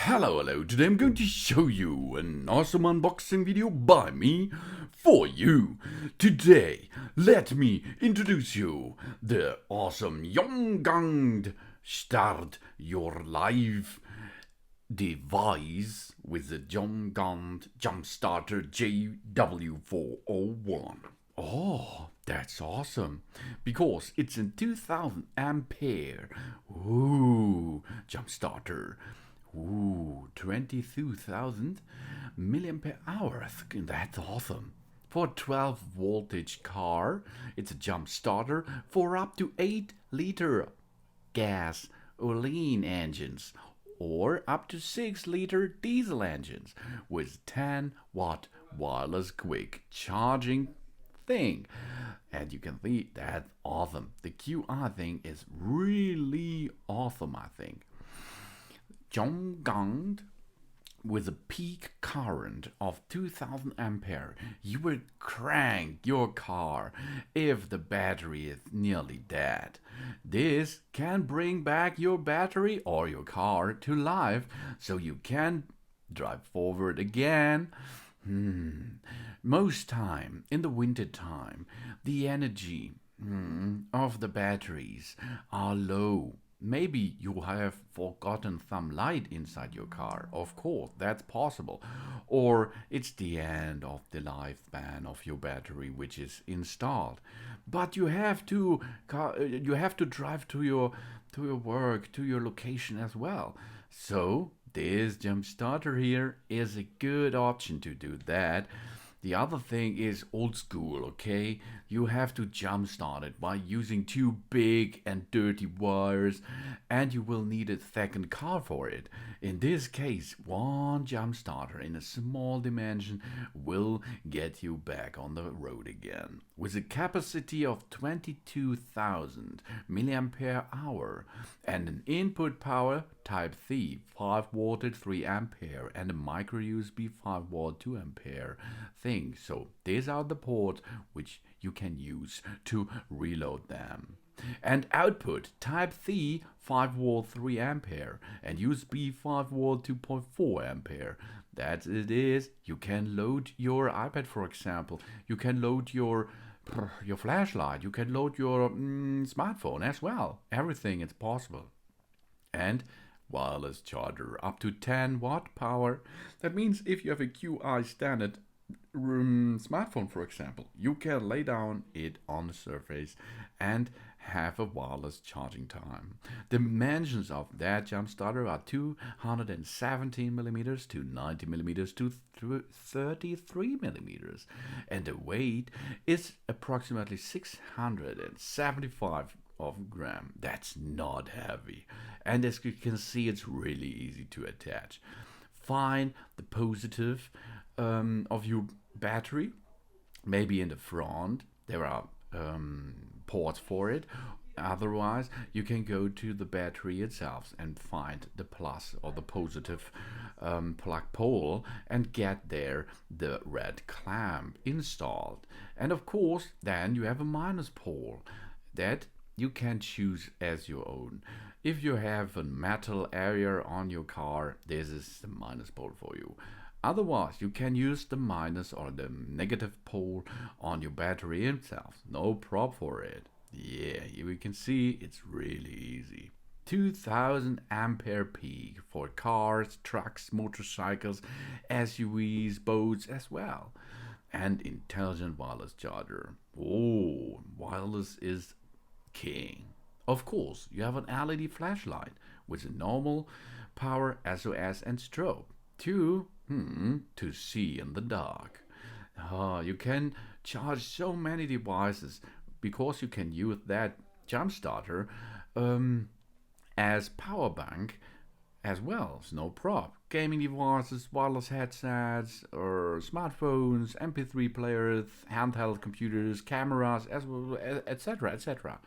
Hello, today I'm going to show you an awesome unboxing video by me for you. Today, let me introduce you the awesome Jomgand Start Your Life device with the Jomgand Jumpstarter JW401. Oh, that's awesome, because it's a 2000 ampere jump starter. 22,000 milliampere hour. That's awesome. For a 12 voltage car, it's a jump starter for up to 8-liter gas or lean engines, or up to 6-liter diesel engines with 10-watt wireless quick charging thing. And you can see that's awesome. The QR thing is really awesome, I think. Jomgand, with a peak current of 2000 ampere, you will crank your car if the battery is nearly dead. This can bring back your battery or your car to life so you can drive forward again. Most time in the winter time, the energy of the batteries are low. Maybe you have forgotten some light inside your car. Of course, that's possible. Or it's the end of the lifespan of your battery which is installed. But you have to drive to your work, to your location as well. So this jump starter here is a good option to do that. The other thing is old school, okay? You have to jump start it by using two big and dirty wires, and you will need a second car for it. In this case, one jump starter in a small dimension will get you back on the road again. With a capacity of 22,000 milliampere hour and an input power Type C 5 volt 3 ampere and a micro USB 5 volt 2 ampere thing. So these are the ports which you can use to reload them. And output Type C 5 volt 3 ampere and USB 5 volt 2.4 ampere. That's it is. You can load your iPad, for example. You can load your flashlight. You can load your smartphone as well. Everything is possible. And wireless charger up to 10-watt power. That means if you have a QI standard smartphone, for example, you can lay down it on the surface and have a wireless charging time. The dimensions of that jump starter are 217 millimeters to 90 millimeters to 33 millimeters, and the weight is approximately 675 of gram. That's not heavy, and as you can see, it's really easy to attach. Find the positive of your battery, maybe in the front. There are ports for it. Otherwise, you can go to the battery itself and find the plus or the positive plug pole and get there the red clamp installed. And of course, then you have a minus pole that you can choose as your own. If you have a metal area on your car, this is the minus pole for you. Otherwise, you can use the minus or the negative pole on your battery itself. No problem for it. Yeah, here we can see it's really easy. 2000 ampere peak for cars, trucks, motorcycles, SUVs, boats as well. And intelligent wireless charger. Oh, wireless is king. Of course, you have an LED flashlight with a normal power, S.O.S and strobe to see in the dark. You can charge so many devices because you can use that jump starter as power bank as well. It's no problem. Gaming devices, wireless headsets, or smartphones, MP3 players, handheld computers, cameras, as well, etc., etc.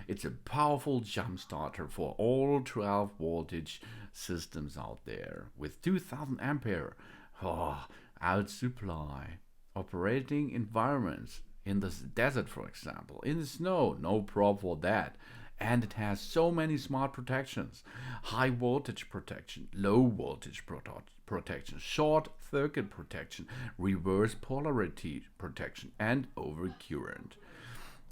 It's a powerful jump starter for all 12 voltage systems out there with 2000 ampere out supply. Operating environments in the desert, for example, in the snow, no problem for that. and it has so many smart protections: high voltage protection, low voltage protection, short circuit protection, reverse polarity protection, and overcurrent.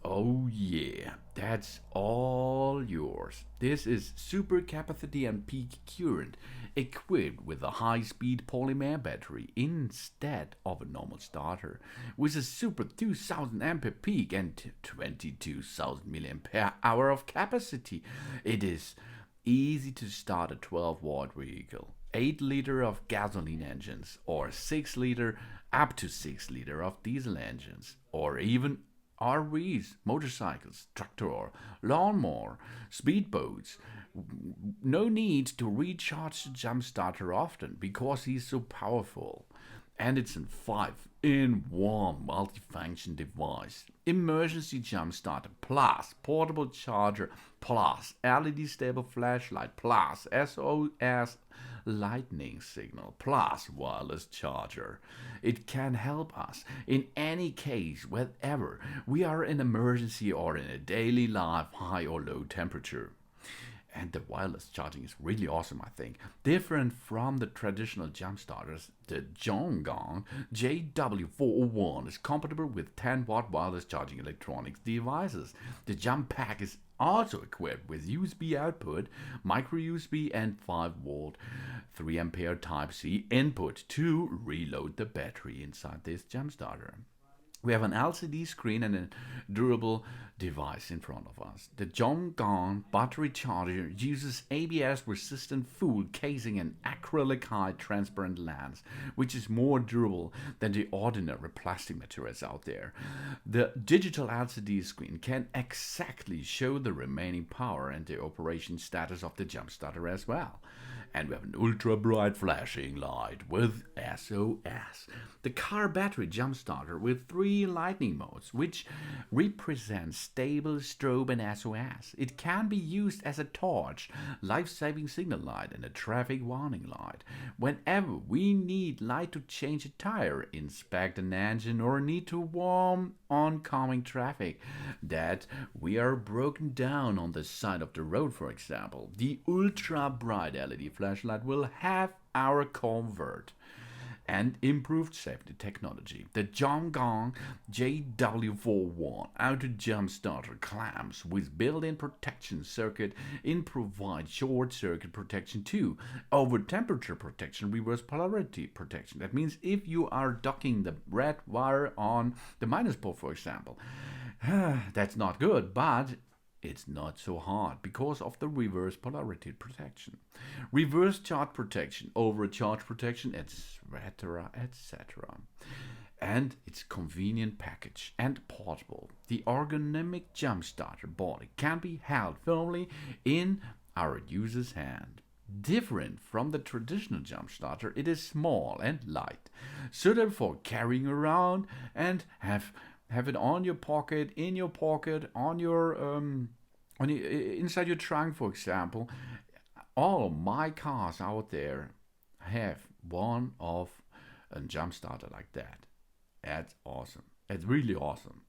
Oh yeah, that's all yours. This is super capacity and peak current, equipped with a high-speed polymer battery instead of a normal starter, with a super 2000 ampere peak and 22,000 milliampere hour of capacity. It is easy to start a 12-watt vehicle, 8 liter of gasoline engines, or 6 liter up to 6 liter of diesel engines, or even RVs, motorcycles, tractor, or lawnmower, speedboats. No need to recharge the jump starter often because he's so powerful. And it's a 5-in-1 multifunction device. Emergency jump starter plus portable charger plus LED stable flashlight plus S.O.S lightning signal plus wireless charger. It can help us in any case, wherever we are in emergency or in a daily life, high or low temperature. And the wireless charging is really awesome, I think. Different from the traditional jump starters, the Jomgand JW401 is compatible with 10-watt wireless charging electronics devices. The jump pack is also equipped with USB output, micro USB, and 5-volt 3 ampere Type C input to reload the battery inside this jump starter. We have an LCD screen and a durable device in front of us. The Jomgand battery charger uses ABS-resistant full casing and acrylic high transparent lens, which is more durable than the ordinary plastic materials out there. The digital LCD screen can exactly show the remaining power and the operation status of the jump starter as well. And we have an ultra bright flashing light with S.O.S. The car battery jump starter with 3 lightning modes, which represent stable strobe and S.O.S. It can be used as a torch, life-saving signal light, and a traffic warning light. Whenever we need light to change a tire, inspect an engine, or need to warn oncoming traffic that we are broken down on the side of the road, for example, the ultra bright LED flashlight will have our comfort and improved safety technology. The Jomgand JW41 auto jump starter clamps with built-in protection circuit in provide short circuit protection too, over temperature protection, reverse polarity protection. That means if you are docking the red wire on the minus pole, for example, that's not good, but it's not so hard because of the reverse polarity protection. Reverse charge protection, overcharge protection, etc., etc. And it's convenient package and portable. The ergonomic jump starter body can be held firmly in our user's hand. Different from the traditional jump starter, it is small and light, suitable for carrying around and have it on your pocket, in your pocket, on your inside your trunk, for example. All my cars out there have one of a jump starter like that. That's awesome. It's really awesome.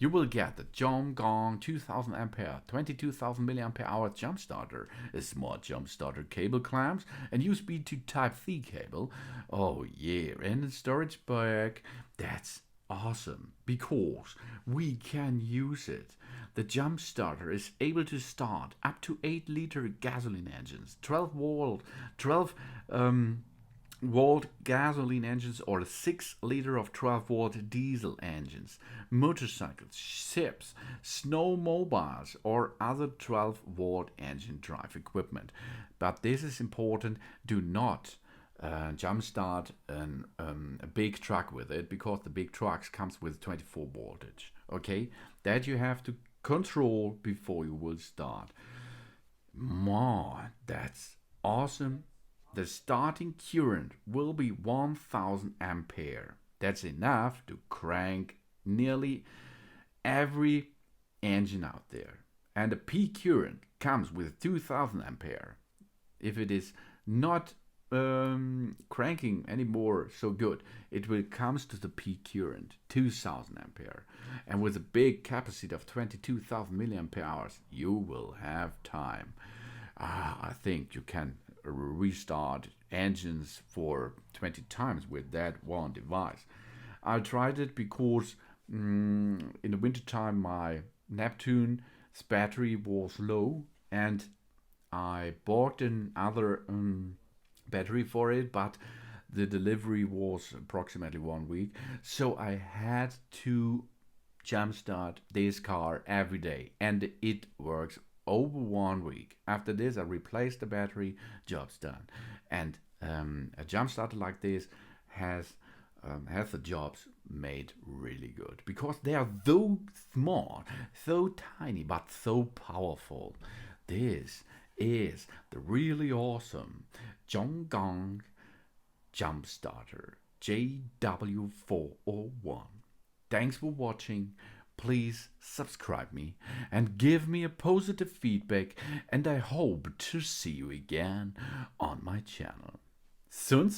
You will get the Jomgand 2000 ampere 22,000 milliampere hour jump starter, a smart jump starter cable clamps, and USB to Type C cable. Oh yeah, and a storage bag. That's awesome because we can use it. The jump starter is able to start up to 8-liter gasoline engines, 12 volt gasoline engines, or 6 liter of 12-volt diesel engines, motorcycles, ships, snowmobiles, or other 12-volt engine drive equipment. But this is important: do not jumpstart a big truck with it, because the big trucks comes with 24 voltage. Okay, that you have to control before you will start. Man, that's awesome. The starting current will be 1000 ampere. That's enough to crank nearly every engine out there. And the peak current comes with 2000 ampere. If it is not cranking anymore so good. It will comes to the peak current, 2000 ampere. And with a big capacity of 22,000 milliampere hours, you will have time. I think you can restart engines for 20 times with that one device. I tried it because in the wintertime my Neptune's battery was low, and I bought another battery for it, but the delivery was approximately 1 week. So I had to jumpstart this car every day, and it works over 1 week. After this, I replaced the battery, job's done. And a jumpstarter like this has the jobs made really good because they are so small, so tiny, but so powerful. This is the really awesome Jomgand jump starter JW401. Thanks for watching. Please subscribe me and give me a positive feedback, and I hope to see you again on my channel. Soon.